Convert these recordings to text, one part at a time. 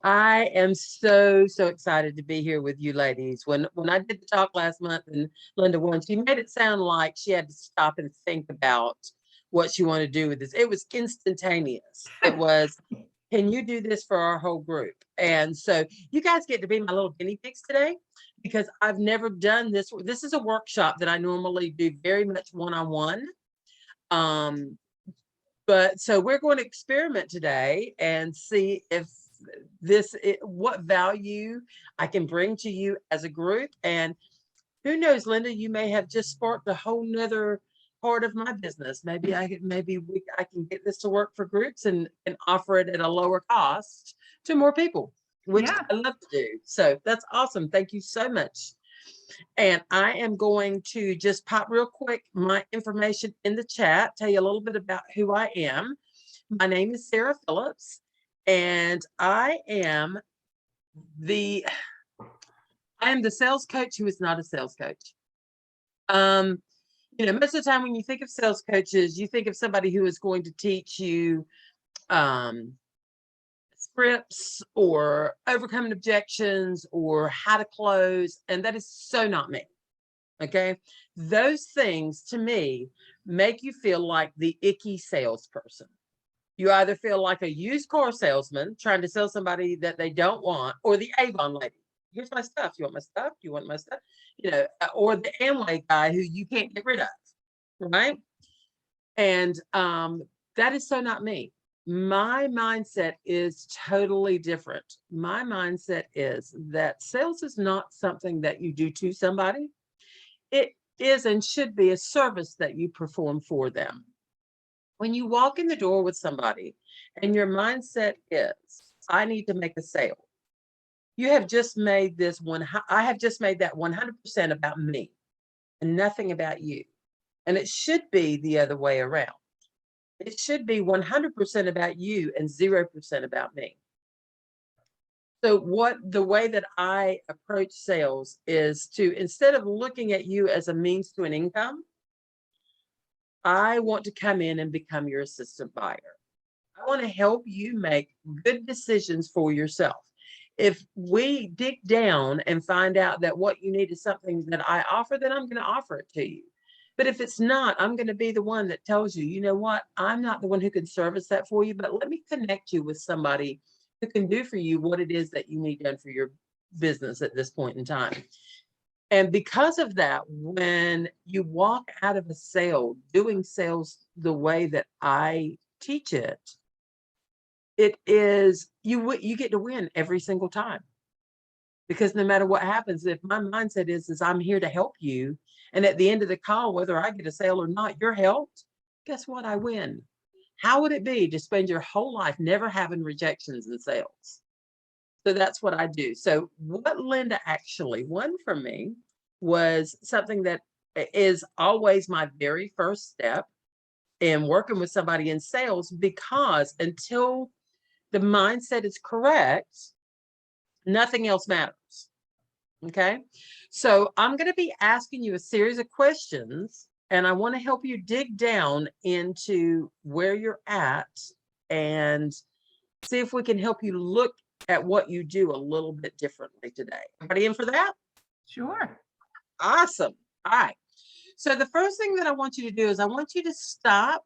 I am so excited to be here with you ladies. When I did the talk last month and Linda won, she made it sound like she had to stop and think about what she wanted to do with this. It was instantaneous. It was, can you do this for our whole group? And so you guys get to be my little guinea pigs today because I've never done this. This is a workshop that I normally do very much one-on-one. But so we're going to experiment today and see if what value I can bring to you as a group. And who knows, Linda, you may have just sparked a whole nother part of my business. Maybe I can get this to work for groups and offer it at a lower cost to more people, which I love to do. So that's awesome. Thank you so much. And I am going to just pop real quick my information in the chat, tell you a little bit about who I am. My name is Sara Phillips, and I am the sales coach who is not a sales coach. You know, most of the time when you think of sales coaches, you think of somebody who is going to teach you scripts or overcoming objections or how to close. And that is so not me. Okay. Those things to me make you feel like the icky salesperson. You either feel like a used car salesman trying to sell somebody that they don't want, or the Avon lady. Here's my stuff. You want my stuff? You want my stuff? You know, or the Amway guy who you can't get rid of. Right. And that is so not me. My mindset is totally different. My mindset is that sales is not something that you do to somebody. It is and should be a service that you perform for them. When you walk in the door with somebody and your mindset is, I need to make a sale, you have just made this one. I have just made that 100% about me and nothing about you. And it should be the other way around. It should be 100% about you and 0% about me. So the way that I approach sales is to, instead of looking at you as a means to an income, I want to come in and become your assistant buyer. I want to help you make good decisions for yourself. If we dig down and find out that what you need is something that I offer, then I'm going to offer it to you. But if it's not, I'm going to be the one that tells you, you know what, I'm not the one who can service that for you, but let me connect you with somebody who can do for you what it is that you need done for your business at this point in time. And because of that, when you walk out of a sale, doing sales the way that I teach it, it is, you get to win every single time. Because no matter what happens, if my mindset is I'm here to help you, and at the end of the call, whether I get a sale or not, you're helped, guess what? I win. How would it be to spend your whole life never having rejections in sales? So that's what I do. So what Linda actually won from me was something that is always my very first step in working with somebody in sales, because until the mindset is correct, nothing else matters. Okay. So I'm going to be asking you a series of questions, and I want to help you dig down into where you're at and see if we can help you look at what you do a little bit differently today. Everybody in for that? Sure. Awesome. All right. So the first thing that I want you to do is I want you to stop.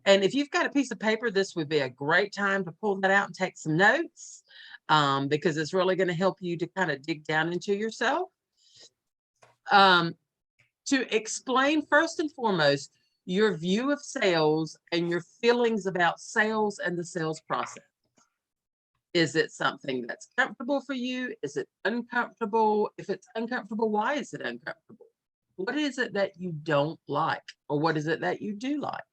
And if you've got a piece of paper, this would be a great time to pull that out and take some notes, because it's really going to help you to kind of dig down into yourself. To explain first and foremost your view of sales and your feelings about sales and the sales process. Is it something that's comfortable for you? Is it uncomfortable? If it's uncomfortable, why is it uncomfortable? What is it that you don't like? Or what is it that you do like?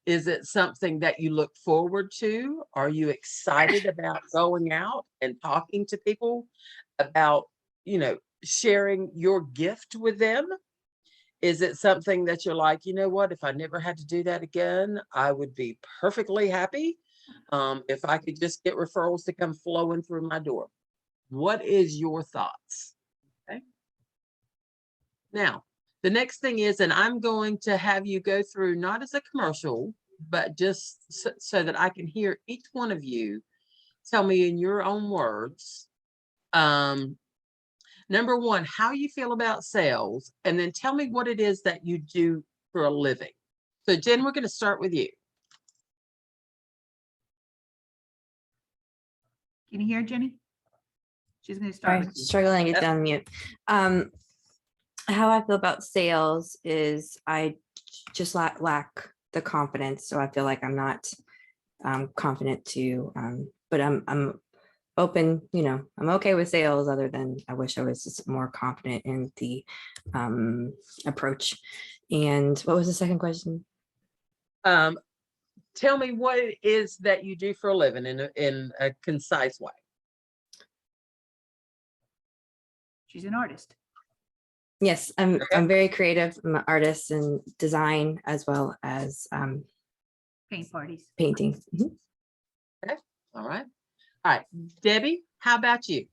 Is it something that you look forward to? Are you excited about going out and talking to people about, you know, sharing your gift with them? Is it something that you're like, you know what, if I never had to do that again, I would be perfectly happy if I could just get referrals to come flowing through my door? What is your thoughts? Okay. Now, the next thing is, and I'm going to have you go through, not as a commercial, but just so that I can hear each one of you tell me in your own words. Number one, how you feel about sales, and then tell me what it is that you do for a living. So Jen, we're going to start with you. Can you hear Jenny? She's going to start with you. Struggling to get down mute. How I feel about sales is I just lack the confidence. So I feel like I'm not confident to, but I'm open, I'm okay with sales, other than I wish I was just more confident in the approach. And what was the second question? Tell me what it is that you do for a living in a concise way. She's an artist. Yes, I'm very creative. I'm an artist in design as well as Paint parties. painting. Mm-hmm. Okay. All right. Debbie, how about you?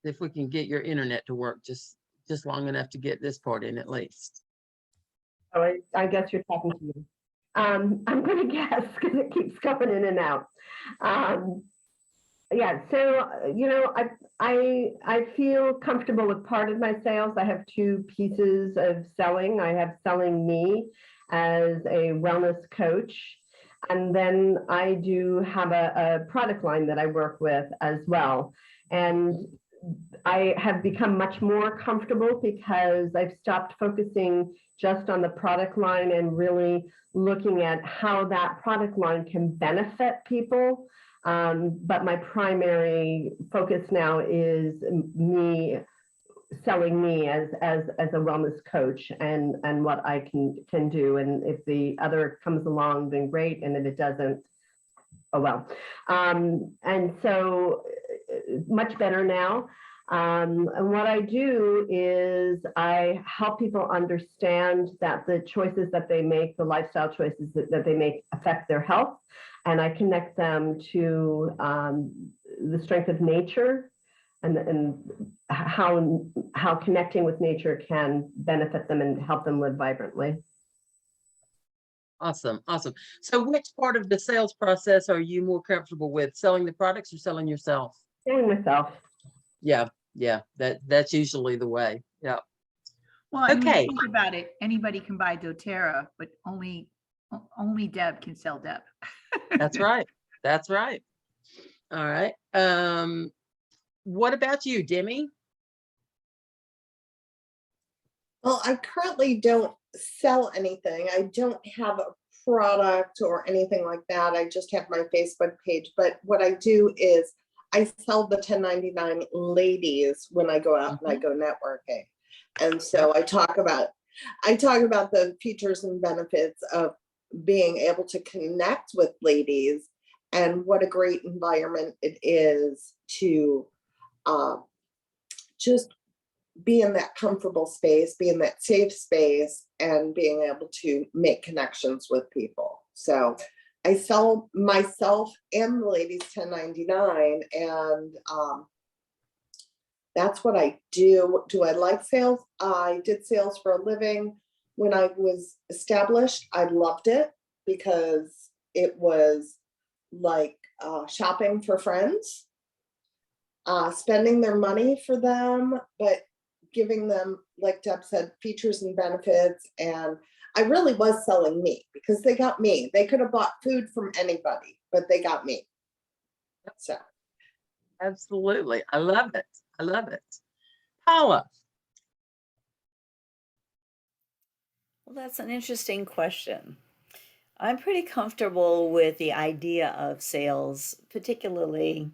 If we can get your internet to work just long enough to get this part in at least. Oh, I guess you're talking to me. I'm going to guess because it keeps going in and out. Yeah, so I feel comfortable with part of my sales. I have two pieces of selling. I have selling me as a wellness coach, and then I do have a product line that I work with as well. And I have become much more comfortable because I've stopped focusing just on the product line and really looking at how that product line can benefit people. But my primary focus now is me selling me as a wellness coach and what I can do. And if the other comes along, then great. And if it doesn't, oh well. And so much better now. And what I do is I help people understand that the choices that they make, the lifestyle choices that they make, affect their health. And I connect them to the strength of nature and how connecting with nature can benefit them and help them live vibrantly. Awesome. So which part of the sales process are you more comfortable with, selling the products or selling yourself? Selling myself. Yeah, that's usually the way. Yeah. Well, and when Okay. you think about it, anybody can buy doTERRA, but only Deb can sell Deb. That's right. All right. What about you, Demi? Well, I currently don't sell anything. I don't have a product or anything like that. I just have my Facebook page. But what I do is I sell the 1099 ladies when I go out and I go networking. And so I talk about the features and benefits of being able to connect with ladies and what a great environment it is to just be in that comfortable space, be in that safe space, and being able to make connections with people. So I sell myself and the ladies 1099, and that's what I do. Do I like sales? I did sales for a living when I was established. I loved it because it was like shopping for friends, spending their money for them, but giving them, like Deb said, features and benefits. And I really was selling me because they got me. They could have bought food from anybody, but they got me. So. Absolutely. I love it. Paula. Well, that's an interesting question. I'm pretty comfortable with the idea of sales, particularly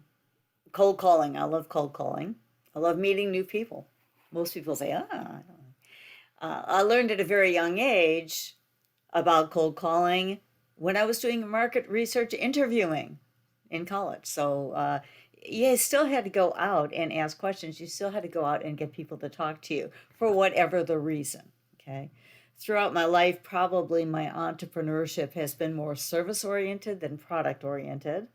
cold calling. I love cold calling. I love meeting new people. Most people say, I learned at a very young age about cold calling when I was doing market research interviewing in college. So you still had to go out and ask questions. You still had to go out and get people to talk to you for whatever the reason, okay? Throughout my life, probably my entrepreneurship has been more service-oriented than product-oriented.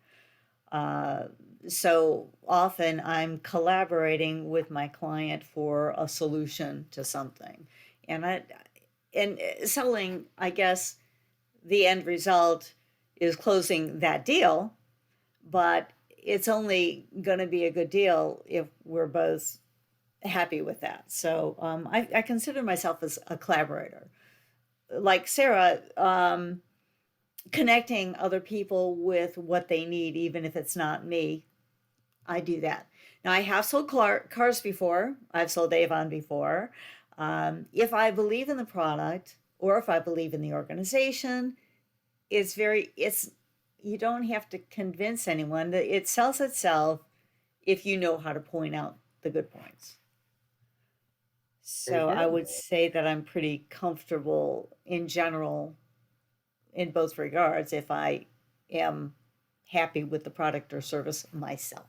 So often I'm collaborating with my client for a solution to something. And selling, I guess the end result is closing that deal, but it's only going to be a good deal if we're both happy with that. So I consider myself as a collaborator. Like Sarah, connecting other people with what they need, even if it's not me, I do that. Now, I have sold cars before, I've sold Avon before. If I believe in the product or if I believe in the organization, it's you don't have to convince anyone that it sells itself if you know how to point out the good points. There you So I go. would say that I'm pretty comfortable in general in both regards if I am happy with the product or service myself.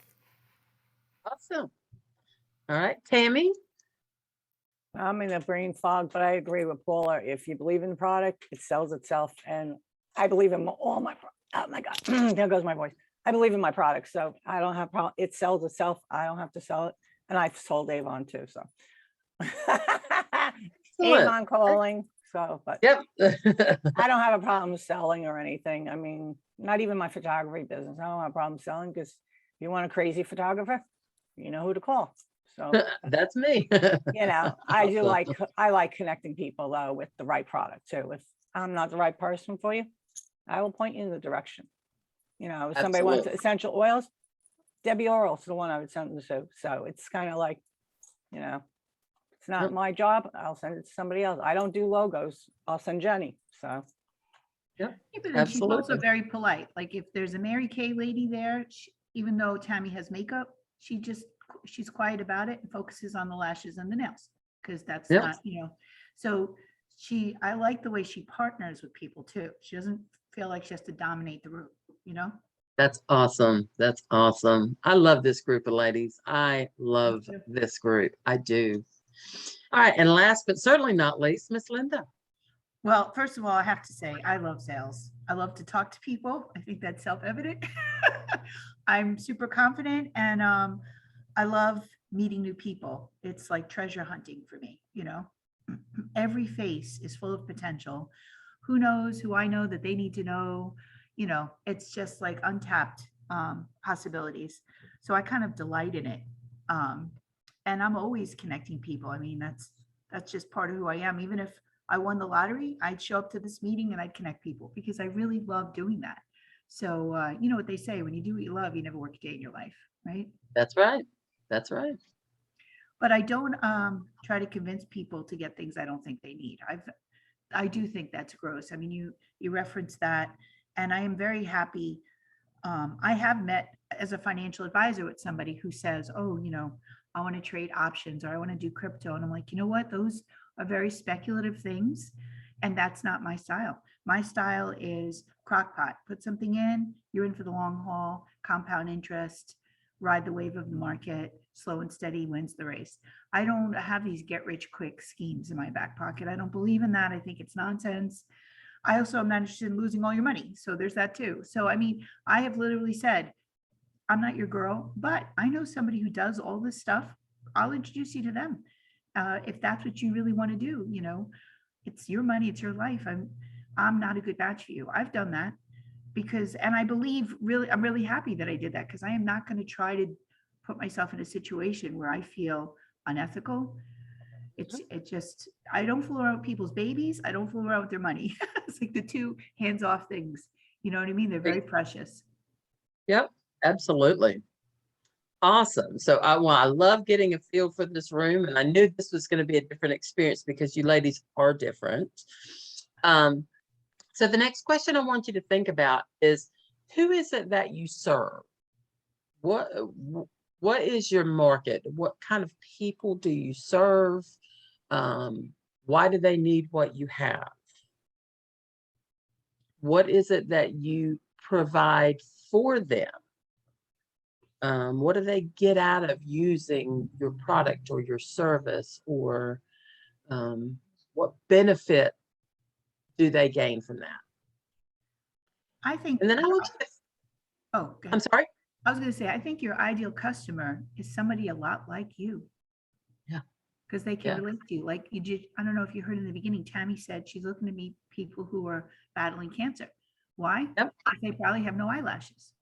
Awesome. All right, Tammy. I'm in a brain fog, but I agree with Paula. If you believe in the product, it sells itself. And I believe in all my, oh my God, there goes my voice. I believe in my product, so I don't have a problem. It sells itself. I don't have to sell it. And I've sold Avon too, so. Excellent. Avon calling, so, but Yep. I don't have a problem selling or anything. I mean, not even my photography business. I don't have a problem selling because if you want a crazy photographer, you know who to call. So, That's me. you know, I do Awesome. I like connecting people though with the right product too. If I'm not the right person for you, I will point you in the direction. You know, if somebody wants Absolutely. essential oils, Debbie Oral's the one I would send them to. So it's kind of like, you know, it's not Yep. my job. I'll send it to somebody else. I don't do logos. I'll send Jenny. So Yep. Yeah, but then she's also Absolutely. very polite. Like if there's a Mary Kay lady there, even though Tammy has makeup, she's quiet about it and focuses on the lashes and the nails because that's Yep. not, you know. So I like the way she partners with people too. She doesn't feel like she has to dominate the room, you know? That's awesome. That's awesome. I love this group of ladies. I love too. this group. I do. All right. And last but certainly not least, Miss Linda. Well, first of all, I have to say, I love sales. I love to talk to people. I think that's self-evident. I'm super confident and I love meeting new people. It's like treasure hunting for me, you know. Every face is full of potential. Who knows who I know that they need to know, you know, it's just like untapped possibilities. So I kind of delight in it. And I'm always connecting people. I mean, that's just part of who I am. Even if I won the lottery, I'd show up to this meeting and I'd connect people because I really love doing that. So, you know what they say, when you do what you love, you never work a day in your life, right? That's right. That's right. But I don't try to convince people to get things I don't think they need. I do think that's gross. I mean, you referenced that, and I am very happy. I have met as a financial advisor with somebody who says, "Oh, you know, I want to trade options or I want to do crypto," and I'm like, you know what? Those are very speculative things, and that's not my style. My style is crockpot. Put something in, you're in for the long haul, compound interest, ride the wave of the market, slow and steady wins the race. I don't have these get rich quick schemes in my back pocket. I don't believe in that. I think it's nonsense. I also am not interested in losing all your money. So there's that too. So, I mean, I have literally said, I'm not your girl, but I know somebody who does all this stuff. I'll introduce you to them. If that's what you really want to do, you know, it's your money, it's your life. I'm not a good match for you. I've done that because, and I believe really, I'm really happy that I did that because I am not going to try to put myself in a situation where I feel unethical. It just, I don't fool around with people's babies. I don't fool around with their money. It's like the two hands-off things. You know what I mean? They're very precious. Yep. Absolutely. Awesome. So I love getting a feel for this room, and I knew this was going to be a different experience because you ladies are different. So the next question I want you to think about is, who is it that you serve? What is your market? What kind of people do you serve? Why do they need what you have? What is it that you provide for them? What do they get out of using your product or your service, or what benefit do they gain from that? I think, And then I want you to, oh, go I'm ahead. sorry. I was going to say, I think your ideal customer is somebody a lot like you. Yeah. because they can Yeah. relate to you. Like you did, I don't know if you heard in the beginning, Tammy said she's looking to meet people who are battling cancer. Why? Yep. Because they probably have no eyelashes.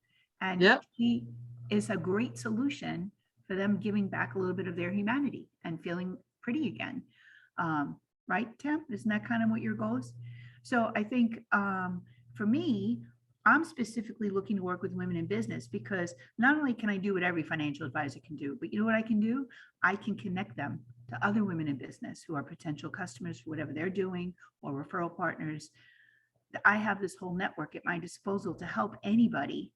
And Yep. she is a great solution for them giving back a little bit of their humanity and feeling pretty again. Right, Tim? Isn't that kind of what your goal is? So I think for me, I'm specifically looking to work with women in business because not only can I do what every financial advisor can do, but you know what I can do? I can connect them to other women in business who are potential customers for whatever they're doing or referral partners. I have this whole network at my disposal to help anybody.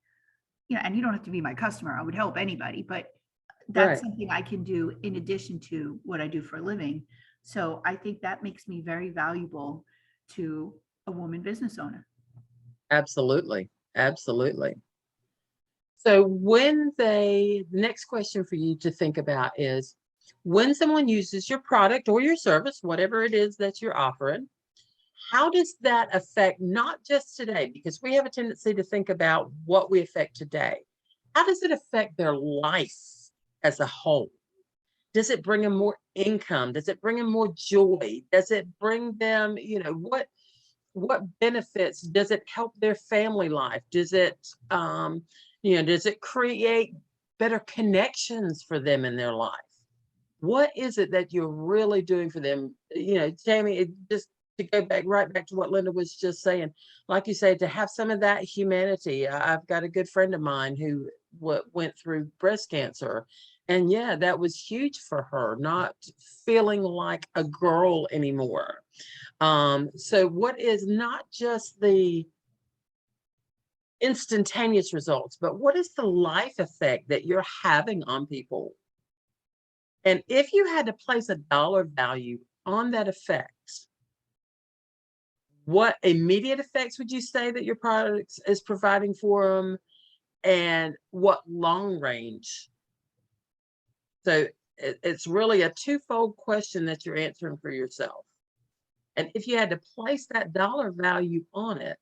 You know, and you don't have to be my customer. I would help anybody, but that's Right. something I can do in addition to what I do for a living. So I think that makes me very valuable to a woman business owner. Absolutely. Absolutely. So the next question for you to think about is when someone uses your product or your service, whatever it is that you're offering, how does that affect not just today? Because we have a tendency to think about what we affect today. How does it affect their life as a whole? Does it bring them more income? Does it bring them more joy? Does it bring them, what benefits? Does it help their family life? Does it, does it create better connections for them in their life? What is it that you're really doing for them? Tammy, it just to go right back to what Linda was just saying, like you say, to have some of that humanity. I've got a good friend of mine who went through breast cancer. And yeah, that was huge for her, not feeling like a girl anymore. So what is not just the instantaneous results, but what is the life effect that you're having on people? And if you had to place a dollar value on that effect, what immediate effects would you say that your product is providing for them? And what long range? So it's really a twofold question that you're answering for yourself. And if you had to place that dollar value on it,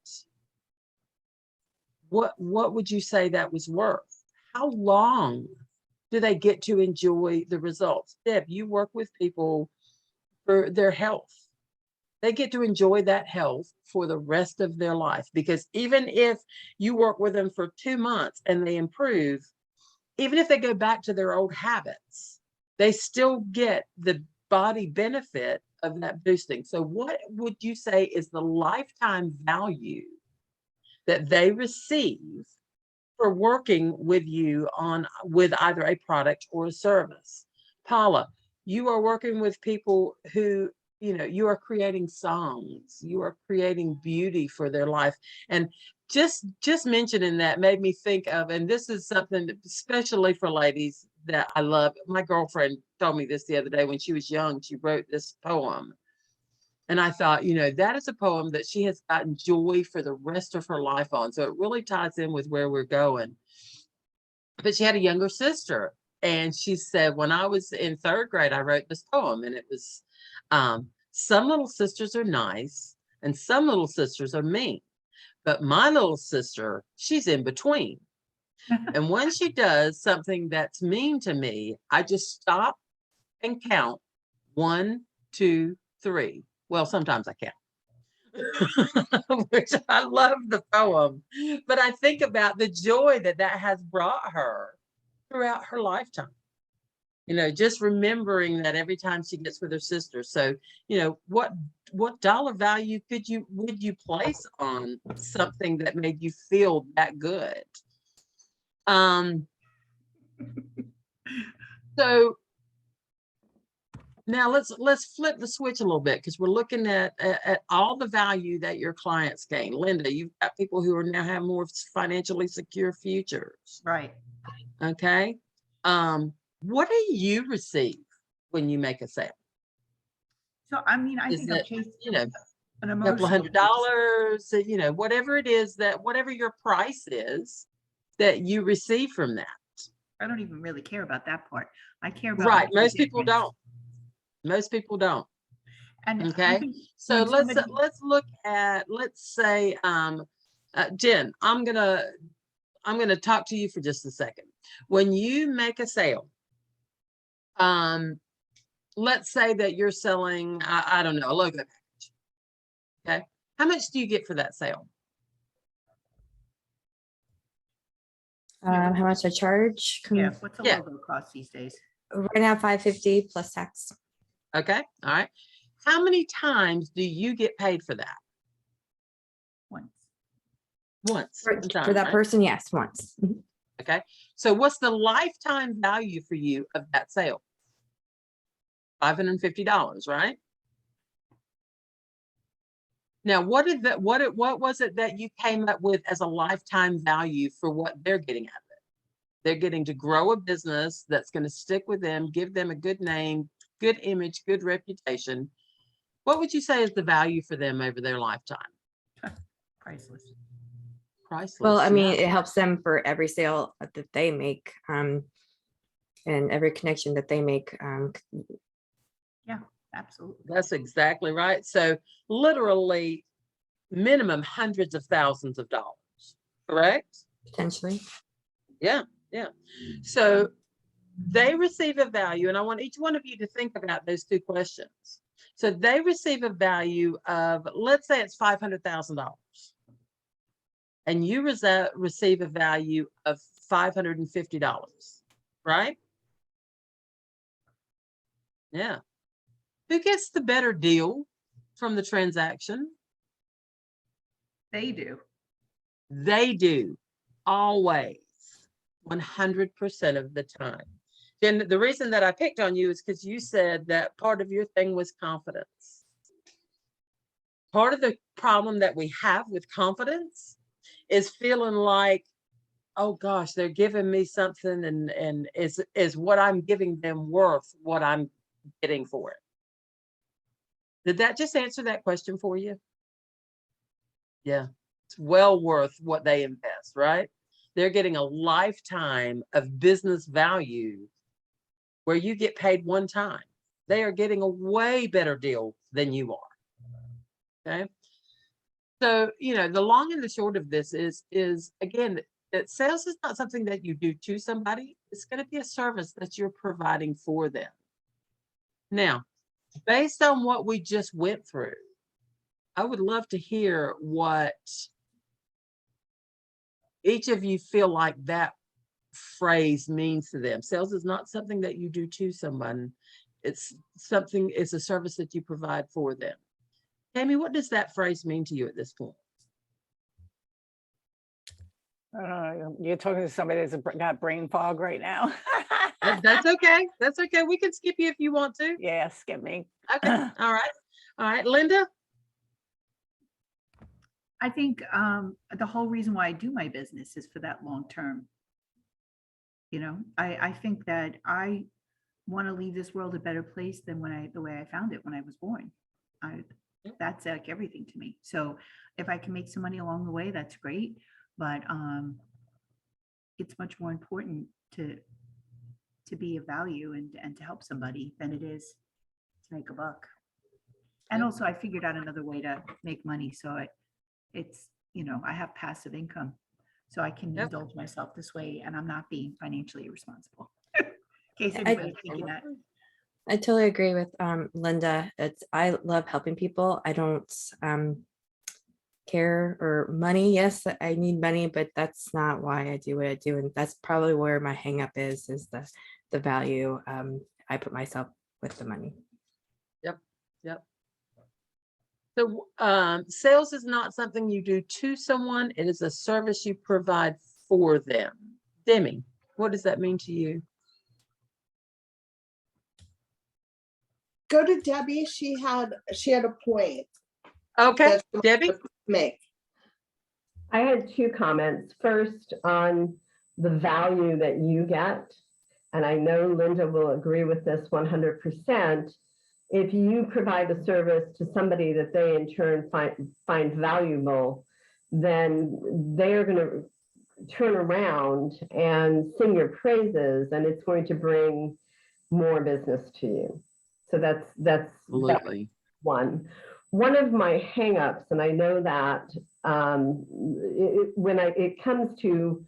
what would you say that was worth? How long do they get to enjoy the results? Deb, you work with people for their health. They get to enjoy that health for the rest of their life, because even if you work with them for 2 months and they improve, even if they go back to their old habits, they still get the body benefit of that boosting. So what would you say is the lifetime value that they receive for working with you with either a product or a service? Paula, you are working with people who, you are creating songs, you are creating beauty for their life. And just mentioning that made me think of, and this is something that, especially for ladies, that I love. My girlfriend told me this the other day. When she was young, she wrote this poem. And I thought, that is a poem that she has gotten joy for the rest of her life on. So it really ties in with where we're going. But she had a younger sister. And she said, when I was in 3rd grade, I wrote this poem. And it was, some little sisters are nice and some little sisters are mean. But my little sister, she's in between. And when she does something that's mean to me, I just stop and count 1, 2, 3. Well, sometimes I count, which I love the poem. But I think about the joy that has brought her throughout her lifetime. Just remembering that every time she gets with her sister. So, what dollar value would you place on something that made you feel that good? So now let's flip the switch a little bit, because we're looking at all the value that your clients gain. Linda, you've got people who are now have more financially secure futures. Right. Okay. What do you receive when you make a sale? So, I mean, I Is think it, I've chased a an couple of emotional piece. $100, whatever it is, whatever your price is that you receive from that? I don't even really care about that part. I care about Right. making a Most people difference. don't. Most people don't. And I Okay. think So when let's somebody, look at, let's say, Jen, I'm gonna talk to you for just a second. When you make a sale, let's say that you're selling, I don't know, a logo package. Okay. How much do you get for that sale? Yeah. How much I charge? Yeah, what's a Yeah. logo cost these days? Right now, $550 plus tax. Okay. All right. How many times do you get paid for that? Once. Once. For, one for time, that right? person, yes, once. Mhm. Okay. So what's the lifetime value for you of that sale? $550, right? Now, what was it that you came up with as a lifetime value for what they're getting out of it? They're getting to grow a business that's going to stick with them, give them a good name, good image, good reputation. What would you say is the value for them over their lifetime? Priceless. Priceless. Well, I mean, yeah. it helps them for every sale that they make, and every connection that they make. Absolutely. That's exactly right. So literally minimum hundreds of thousands of dollars, correct? Potentially. Yeah, yeah. So they receive a value, and I want each one of you to think about those two questions. So they receive a value of, let's say it's $500,000, and you receive a value of $550, right? Yeah. Who gets the better deal from the transaction? They do. They do, always, 100% of the time. And the reason that I picked on you is because you said that part of your thing was confidence. Part of the problem that we have with confidence is feeling like, oh gosh, they're giving me something, and is what I'm giving them worth what I'm getting for it. Did that just answer that question for you? Yeah, it's well worth what they invest, right? They're getting a lifetime of business value where you get paid one time. They are getting a way better deal than you are. Okay. So, the long and the short of this is again, that sales is not something that you do to somebody. It's going to be a service that you're providing for them. Now, based on what we just went through, I would love to hear what each of you feel like that phrase means to them. Sales is not something that you do to someone. It's a service that you provide for them. Tammy, what does that phrase mean to you at this point? You're talking to somebody that's got brain fog right now. That's okay. That's okay. We can skip you if you want to. Yeah, skip me. Okay. All right. All right. Linda? I think the whole reason why I do my business is for that long term. I think that I want to leave this world a better place than the way I found it when I was born. That's like everything to me. So if I can make some money along the way, that's great. But it's much more important to be of value and to help somebody than it is to make a buck. And also I figured out another way to make money. So it's, I have passive income. So I can indulge myself this way, and I'm not being financially irresponsible. In case anybody's thinking that. I totally agree with Linda. I love helping people. I don't care or money. Yes, I need money, but that's not why I do what I do. And that's probably where my hang up is the value. I put myself with the money. Yep. So sales is not something you do to someone. It is a service you provide for them. Demi, what does that mean to you? Go to Debbie. She had a point. Okay, that she Debbie? wanted to make. I had two comments. First, on the value that you get, and I know Linda will agree with this 100%. If you provide a service to somebody that they in turn find valuable, then they are going to turn around and sing your praises, and it's going to bring more business to you. So that's Absolutely. one. One of my hangups, and I know that when it comes to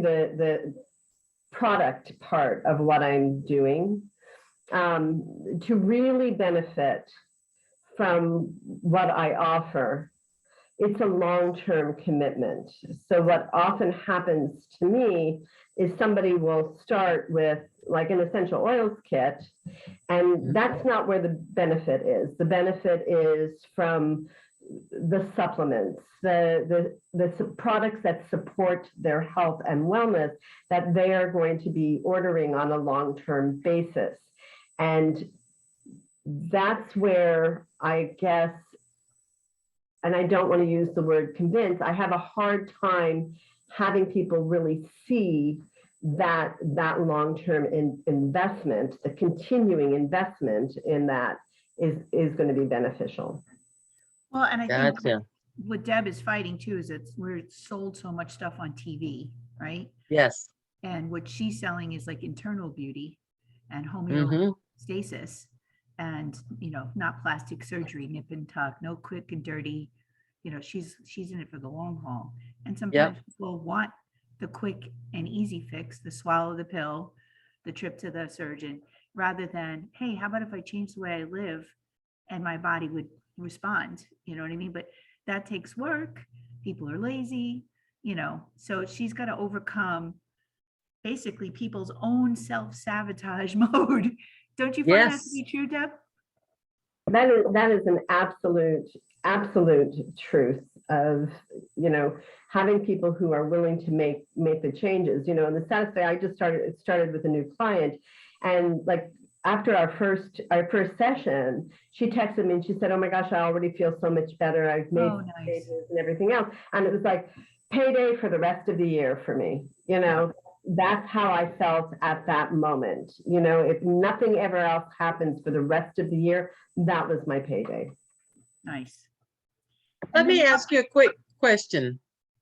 the product part of what I'm doing, to really benefit from what I offer, it's a long-term commitment. So what often happens to me is somebody will start with like an essential oils kit, and that's not where the benefit is. The benefit is from the supplements, the products that support their health and wellness that they are going to be ordering on a long-term basis. And that's where I guess, and I don't want to use the word convince, I have a hard time having people really see that long-term investment, the continuing investment in that is going to be beneficial. Well, and I think Gotcha. what Deb is fighting too is we're sold so much stuff on TV, right? Yes. And what she's selling is like internal beauty and Mm-hmm. homeostasis, and not plastic surgery, nip and tuck, no quick and dirty. She's in it for the long haul. And sometimes people want the quick and easy fix, the swallow the pill, the trip to the surgeon, rather than, hey, how about if I change the way I live and my body would respond? You know what I mean? But that takes work. People are lazy, so she's got to overcome basically people's own self-sabotage mode. Don't you find that to be true, Deb? That is an absolute truth of, having people who are willing to make the changes, and the saddest thing, it started with a new client, and like after our first session, she texted me and she said, oh my gosh, I already feel so much better. I've made changes and everything else. And it was like payday for the rest of the year for me, That's how I felt at that moment. If nothing ever else happens for the rest of the year, that was my payday. Nice. Let me ask you a quick question,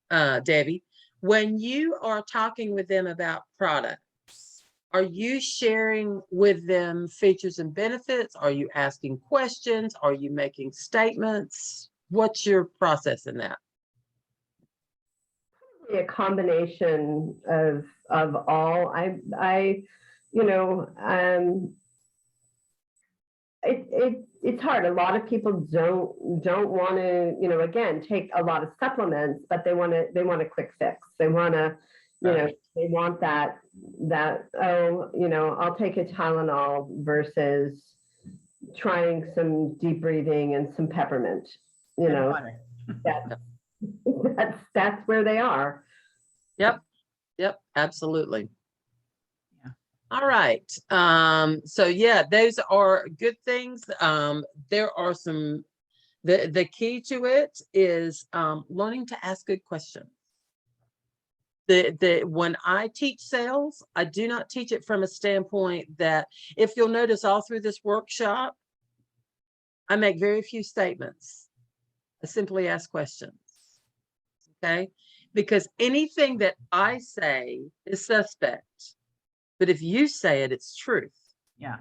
Debbie. When you are talking with them about products, are you sharing with them features and benefits? Are you asking questions? Are you making statements? What's your process in that? A combination of all. It's hard. A lot of people don't want to, again, take a lot of supplements, but they want a quick fix. They want to, they want that, I'll take a Tylenol versus trying some deep breathing and some peppermint, that's where they are. Yep, absolutely. Yeah. All right. So yeah, those are good things. There are some, the key to it is learning to ask good questions. When I teach sales, I do not teach it from a standpoint that, if you'll notice all through this workshop, I make very few statements. I simply ask questions. Okay, because anything that I say is suspect, but if you say it, it's truth. Yeah.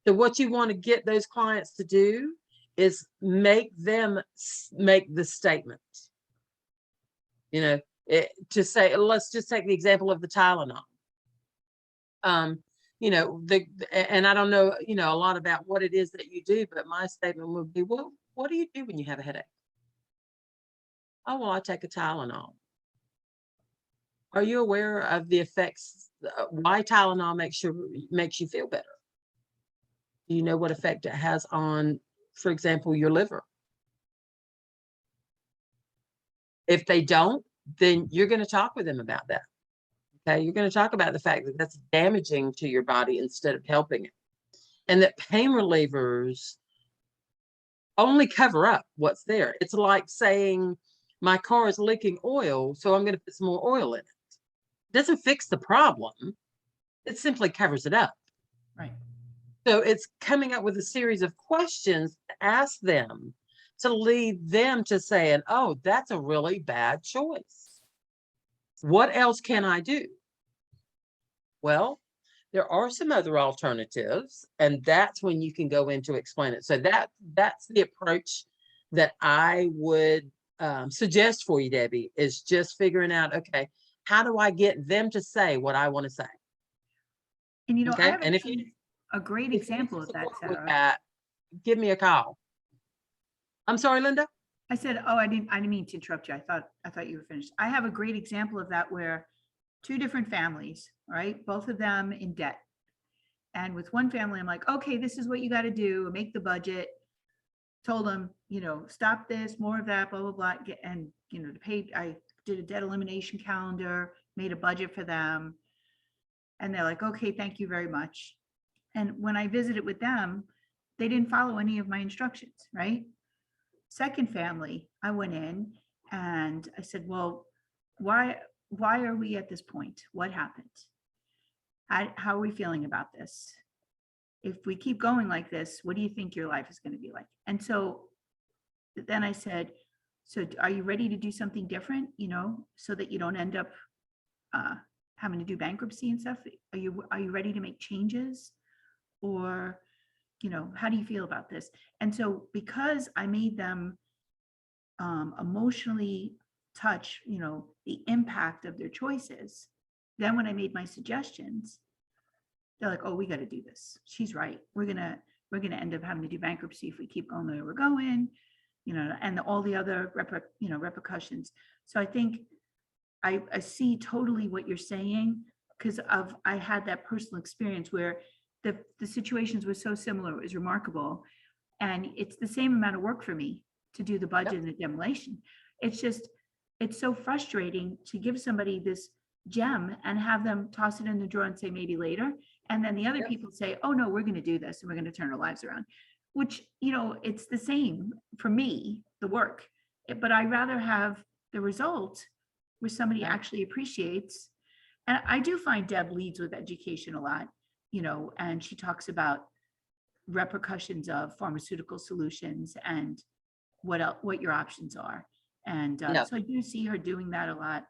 So what you want to get those clients to do is make them make the statement. To say, let's just take the example of the Tylenol. And I don't know, a lot about what it is that you do, but my statement would be, well, what do you do when you have a headache? Oh, well, I take a Tylenol. Are you aware of the effects, why Tylenol makes you feel better? Do you know what effect it has on, for example, your liver? If they don't, then you're going to talk with them about that. Okay, you're going to talk about the fact that that's damaging to your body instead of helping it. And that pain relievers only cover up what's there. It's like saying, my car is leaking oil, so I'm going to put some more oil in it. It doesn't fix the problem. It simply covers it up. Right. So it's coming up with a series of questions to ask them, to lead them to saying, oh, that's a really bad choice. What else can I do? Well, there are some other alternatives, and that's when you can go into explain it. So that's the approach that I would suggest for you, Debbie, is just figuring out, okay, how do I get them to say what I want to say? And okay, and if you a great If you example need of that, support with Sarah. that, give me a call. I'm sorry, Linda. I said, oh, I didn't mean to interrupt you. I thought you were finished. I have a great example of that where two different families, right? Both of them in debt. And with one family, I'm like, okay, this is what you got to do, make the budget. Told them, stop this, more of that, blah, blah, blah. And, to pay, I did a debt elimination calendar, made a budget for them. And they're like, okay, thank you very much. And when I visited with them, they didn't follow any of my instructions, right? Second family, I went in and I said, well, why are we at this point? What happened? How are we feeling about this? If we keep going like this, what do you think your life is going to be like? And so then I said, so are you ready to do something different, so that you don't end up having to do bankruptcy and stuff? Are you ready to make changes? Or, how do you feel about this? And so because I made them emotionally touch, the impact of their choices, then when I made my suggestions, they're like, oh, we got to do this. She's right. We're gonna end up having to do bankruptcy if we keep going the way we're going, and all the other repercussions. So I think I see totally what you're saying, because I had that personal experience where the situations were so similar. It was remarkable. And it's the same amount of work for me to do the budget and the demolition. It's so frustrating to give somebody this gem and have them toss it in the drawer and say maybe later. And then the other people say, oh no, we're going to do this and we're going to turn our lives around, which, it's the same for me, the work, but I rather have the result where somebody actually appreciates. And I do find Deb leads with education a lot, and she talks about repercussions of pharmaceutical solutions and what your options are. And so I do see her doing that a lot.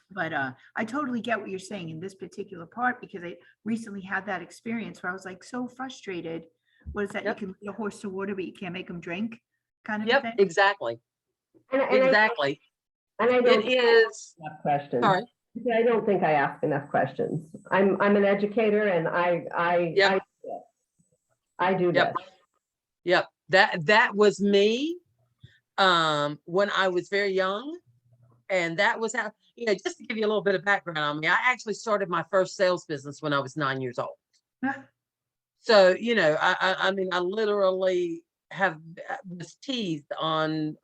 But I totally get what you're saying in this particular part, because I recently had that experience where I was like so frustrated. What is that? You can lead a horse to water, but you can't make them drink, kind of a thing. Exactly. And Exactly. I don't It is. enough questions. Sorry. I don't think I ask enough questions. I'm an educator, and I do that. Yep. That was me when I was very young. And that was how, just to give you a little bit of background on me, I actually started my first sales business when I was 9 years old. So, I mean, I literally was teased on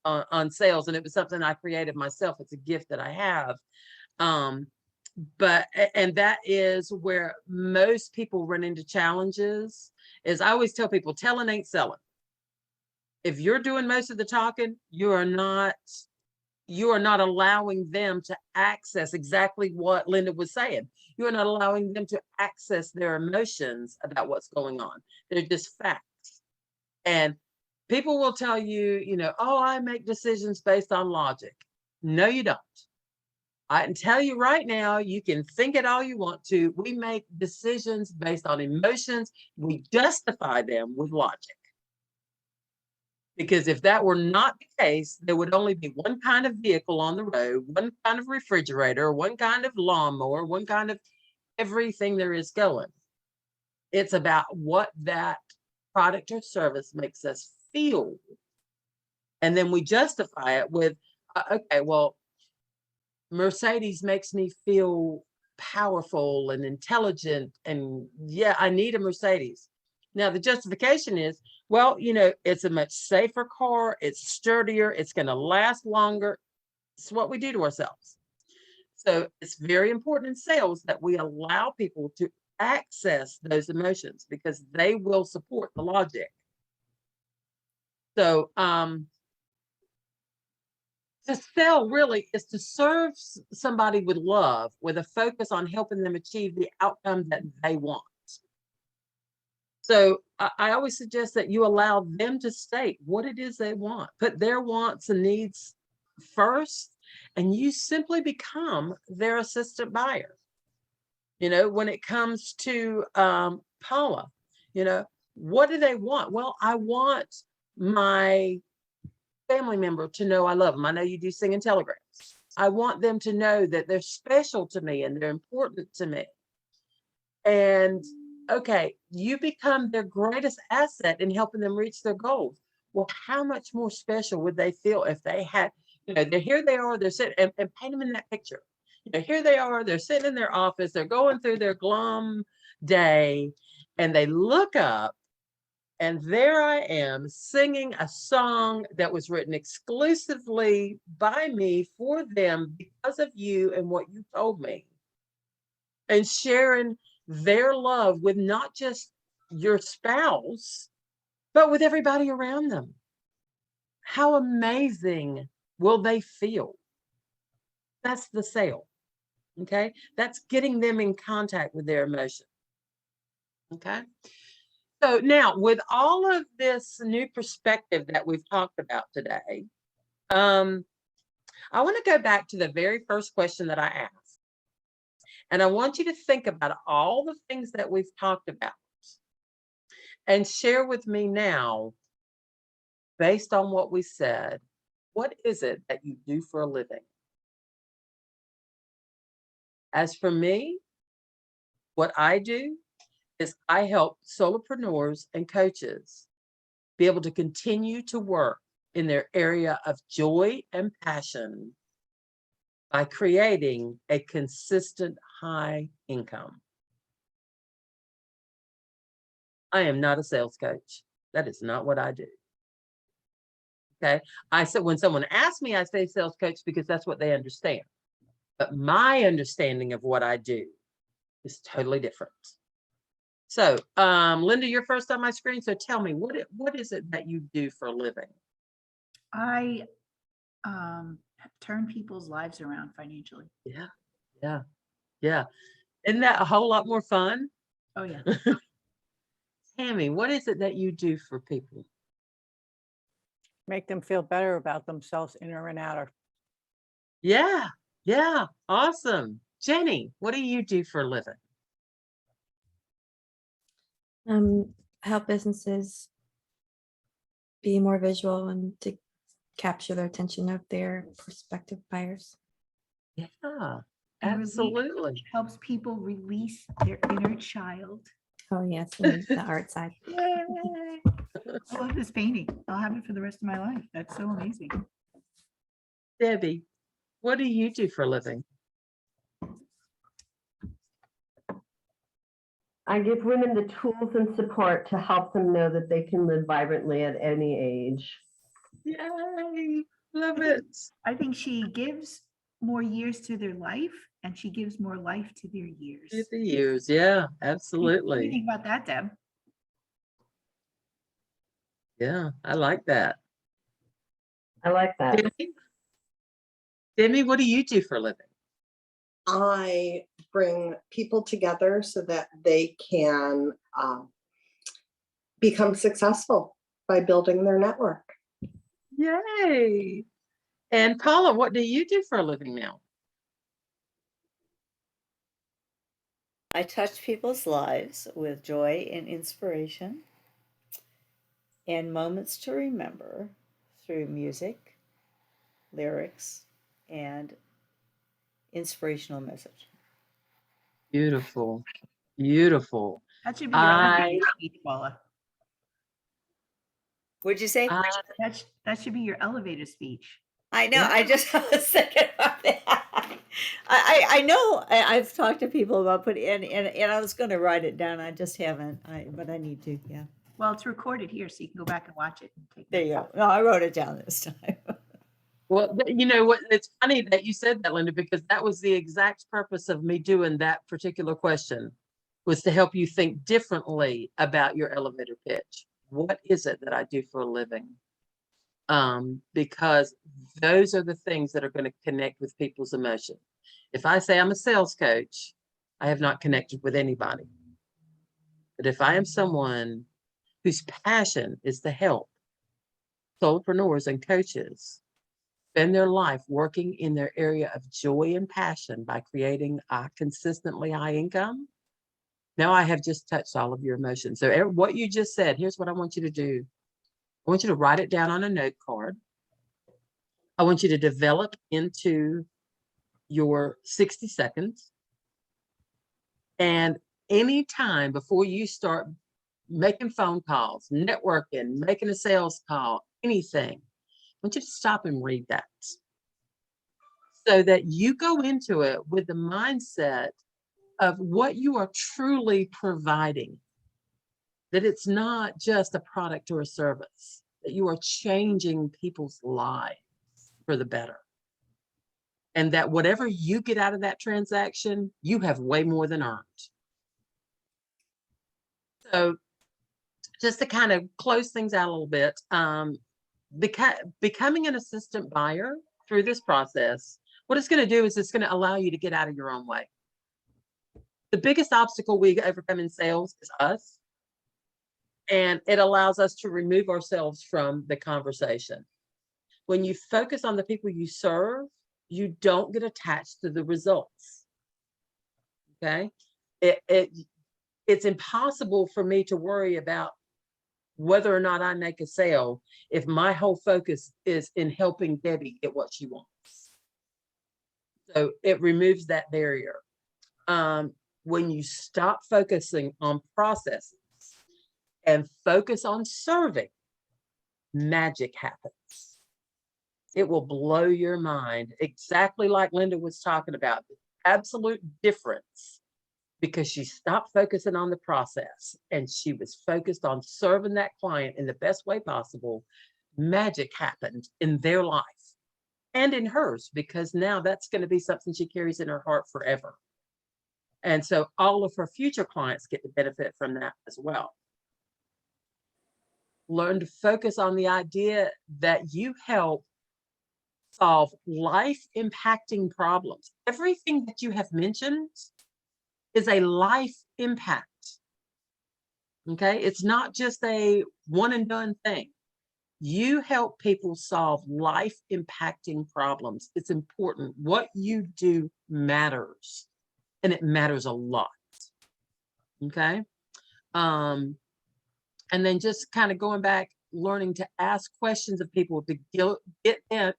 sales, and it was something I created myself. It's a gift that I have. And that is where most people run into challenges. Is I always tell people, telling ain't selling. If you're doing most of the talking, you are not allowing them to access exactly what Linda was saying. You are not allowing them to access their emotions about what's going on. They're just facts. And people will tell you, oh, I make decisions based on logic. No, you don't. I can tell you right now, you can think it all you want to. We make decisions based on emotions. We justify them with logic. Because if that were not the case, there would only be one kind of vehicle on the road, one kind of refrigerator, one kind of lawnmower, one kind of everything there is going. It's about what that product or service makes us feel. And then we justify it with, okay, well, Mercedes makes me feel powerful and intelligent. And yeah, I need a Mercedes. Now, the justification is, well, it's a much safer car. It's sturdier. It's going to last longer. It's what we do to ourselves. So it's very important in sales that we allow people to access those emotions, because they will support the logic. So to sell really is to serve somebody with love, with a focus on helping them achieve the outcome that they want. So I always suggest that you allow them to state what it is they want, put their wants and needs first, and you simply become their assistant buyer. When it comes to Paula, what do they want? Well, I want my family member to know I love them. I know you do singing telegrams. I want them to know that they're special to me and they're important to me. And okay, you become their greatest asset in helping them reach their goals. Well, how much more special would they feel if they had, here they are, they're sitting, and paint them in that picture. Here they are, they're sitting in their office, they're going through their glum day, and they look up, and there I am singing a song that was written exclusively by me for them because of you and what you told me. And sharing their love with not just your spouse, but with everybody around them. How amazing will they feel? That's the sale. Okay. That's getting them in contact with their emotion. Okay. So now, with all of this new perspective that we've talked about today, I want to go back to the very first question that I asked. And I want you to think about all the things that we've talked about and share with me now, based on what we said, what is it that you do for a living? As for me, what I do is I help solopreneurs and coaches be able to continue to work in their area of joy and passion by creating a consistent high income. I am not a sales coach. That is not what I do. Okay. I said, when someone asks me, I say sales coach because that's what they understand. But my understanding of what I do is totally different. So, Linda, you're first on my screen. So tell me, what is it that you do for a living? I turn people's lives around financially. Yeah, yeah, yeah. Isn't that a whole lot more fun? Oh yeah. Tammy, what is it that you do for people? Make them feel better about themselves, inner and outer. Yeah, yeah, awesome. Jenny, what do you do for a living? Help businesses be more visual and to capture the attention of their prospective buyers. Yeah, And release- absolutely. helps people release their inner child. Oh yes, and the art side. Yay! I love this painting. I'll have it for the rest of my life. That's so amazing. Debbie, what do you do for a living? I give women the tools and support to help them know that they can live vibrantly at any age. Yay, love it. I think she gives more years to their life and she gives more life to their years. 50 years, yeah, What do absolutely. you think about that, Deb? Yeah, I like that. I like that. Demi, what do you do for a living? I bring people together so that they can become successful by building their network. Yay. And Paula, what do you do for a living now? I touch people's lives with joy and inspiration and moments to remember through music, lyrics, and inspirational message. Beautiful, beautiful. That should be your elevator speech, Paula. What'd you say? That should be your elevator speech. I know. Yeah. I just was thinking about that. I know. I've talked to people about putting and I was going to write it down. I just haven't. But I need to. Yeah. Well, it's recorded here, so you can go back and watch it and take There you go. No, I wrote it down this time. Well, you know what? It's funny that you said that, Linda, because that was the exact purpose of me doing that particular question, was to help you think differently about your elevator pitch. What is it that I do for a living? Because those are the things that are going to connect with people's emotion. If I say I'm a sales coach, I have not connected with anybody. But if I am someone whose passion is to help solopreneurs and coaches spend their life working in their area of joy and passion by creating a consistently high income, now I have just touched all of your emotions. So what you just said, here's what I want you to do. I want you to write it down on a note card. I want you to develop into your 60 seconds. And any time before you start making phone calls, networking, making a sales call, anything, I want you to stop and read that, so that you go into it with the mindset of what you are truly providing, that it's not just a product or a service, that you are changing people's lives for the better. And that whatever you get out of that transaction, you have way more than earned. So just to kind of close things out a little bit, becoming an assistant buyer through this process, what it's going to do is it's going to allow you to get out of your own way. The biggest obstacle we overcome in sales is us. And it allows us to remove ourselves from the conversation. When you focus on the people you serve, you don't get attached to the results. Okay? It's impossible for me to worry about whether or not I make a sale if my whole focus is in helping Debbie get what she wants. So it removes that barrier. When you stop focusing on processes and focus on serving, magic happens. It will blow your mind, exactly like Linda was talking about, the absolute difference, because she stopped focusing on the process and she was focused on serving that client in the best way possible. Magic happened in their life and in hers, because now that's going to be something she carries in her heart forever. And so all of her future clients get the benefit from that as well. Learn to focus on the idea that you help solve life-impacting problems. Everything that you have mentioned is a life impact. Okay, it's not just a one and done thing. You help people solve life-impacting problems. It's important. What you do matters, and it matters a lot. Okay. And then just kind of going back, learning to ask questions of people to get in.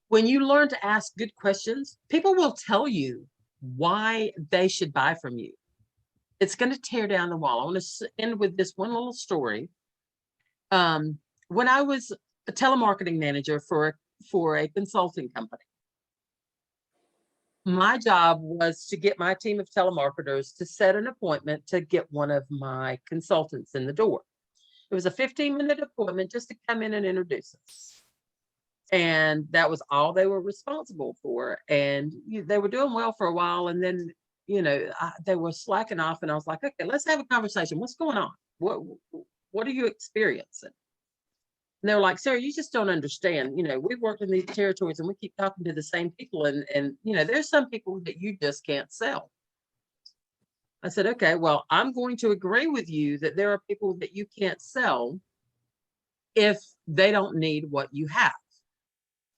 When you learn to ask good questions, people will tell you why they should buy from you. It's going to tear down the wall. I want to end with this one little story. When I was a telemarketing manager for a consulting company, my job was to get my team of telemarketers to set an appointment to get one of my consultants in the door. It was a 15-minute appointment just to come in and introduce us. And that was all they were responsible for. And they were doing well for a while. And then, they were slacking off. And I was like, okay, let's have a conversation. What's going on? What are you experiencing? And they were like, Sarah, you just don't understand. We've worked in these territories and we keep talking to the same people. And there's some people that you just can't sell. I said, okay, well, I'm going to agree with you that there are people that you can't sell if they don't need what you have.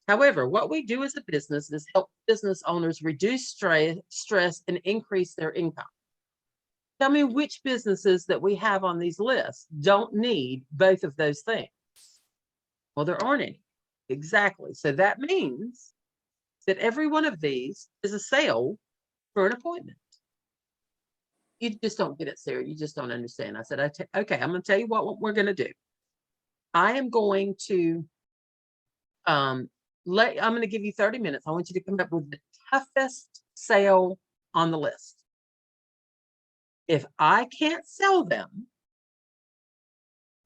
However, what we do as a business is help business owners reduce stress and increase their income. Tell me which businesses that we have on these lists don't need both of those things. Well, there aren't any. Exactly. So that means that every one of these is a sale for an appointment. You just don't get it, Sarah. You just don't understand. I said, okay, I'm going to tell you what we're going to do. I am going to I'm going to give you 30 minutes. I want you to come up with the toughest sale on the list. If I can't sell them,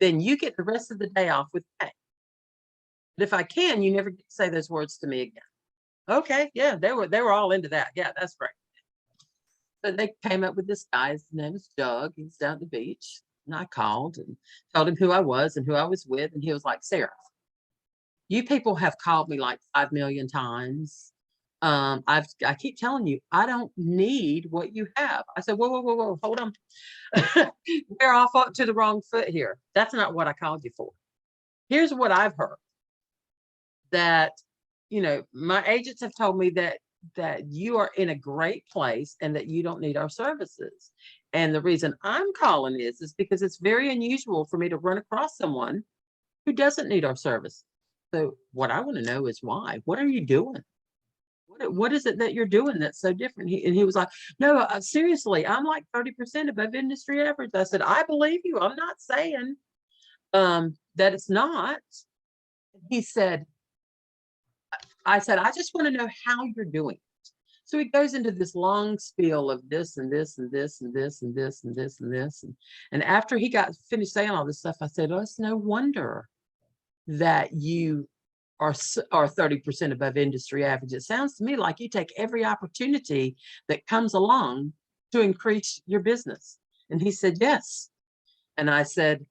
then you get the rest of the day off with pay. But if I can, you never get to say those words to me again. Okay, yeah, they were all into that. Yeah, that's great. So they came up with this guy. His name is Doug. He's down at the beach. And I called and told him who I was and who I was with. And he was like, Sarah, you people have called me like 5 million times. I keep telling you, I don't need what you have. I said, whoa, hold on. We're off up to the wrong foot here. That's not what I called you for. Here's what I've heard. That, my agents have told me that you are in a great place and that you don't need our services. And the reason I'm calling is because it's very unusual for me to run across someone who doesn't need our service. So what I want to know is why. What are you doing? what is it that you're doing that's so different? He was like, no, seriously, I'm like 30% above industry average. I said, I believe you. I'm not saying that it's not. He said, I said, I just want to know how you're doing. So he goes into this long spiel of this and this and this and this and this and this and this. And after he got finished saying all this stuff, I said, oh, it's no wonder that you are 30% above industry average. It sounds to me like you take every opportunity that comes along to increase your business. And he said, yes. And I said,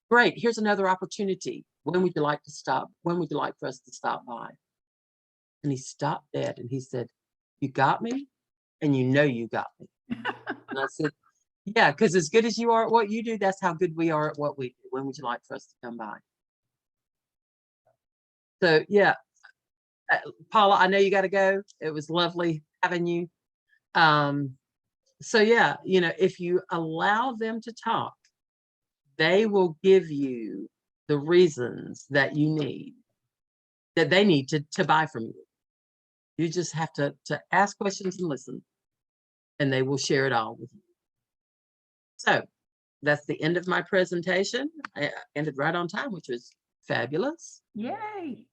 great, here's another opportunity. When would you like to stop? When would you like for us to stop by? And he stopped dead and he said, you got me? And you know you got me. And I said, yeah, because as good as you are at what you do, that's how good we are at what we do. When would you like for us to come by? So yeah, Paula, I know you got to go. It was lovely having you. So yeah, you know, if you allow them to talk, they will give you the reasons that you need, that they need to buy from you. You just have to ask questions and listen, and they will share it all with you. So that's the end of my presentation. I ended right on time, which was fabulous. Yay.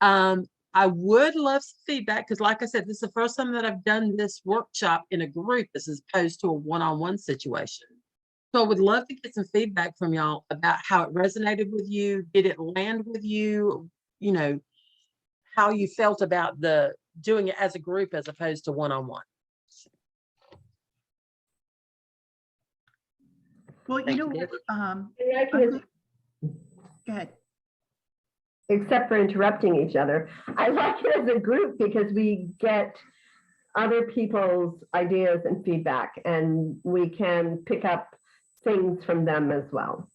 I would love some feedback because, like I said, this is the first time that I've done this workshop in a group as opposed to a one-on-one situation. So I would love to get some feedback from y'all about how it resonated with you. Did it land with you? You know, how you felt about doing it as a group as opposed to one-on-one. Well, you Thank know, you, David. Maybe I can, go ahead. except for interrupting each other, I like it as a group because we get other people's ideas and feedback, and we can pick up things from them as well.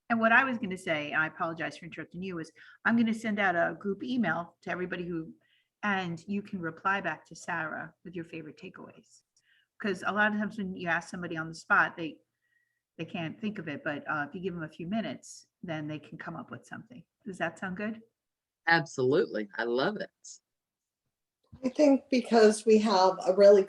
And what I was going to say, I apologize for interrupting you, is I'm going to send out a group email to everybody and you can reply back to Sarah with your favorite takeaways. Because a lot of times when you ask somebody on the spot, they can't think of it, but if you give them a few minutes, then they can come up with something. Does that sound good? Absolutely. I love it. I think because we have a really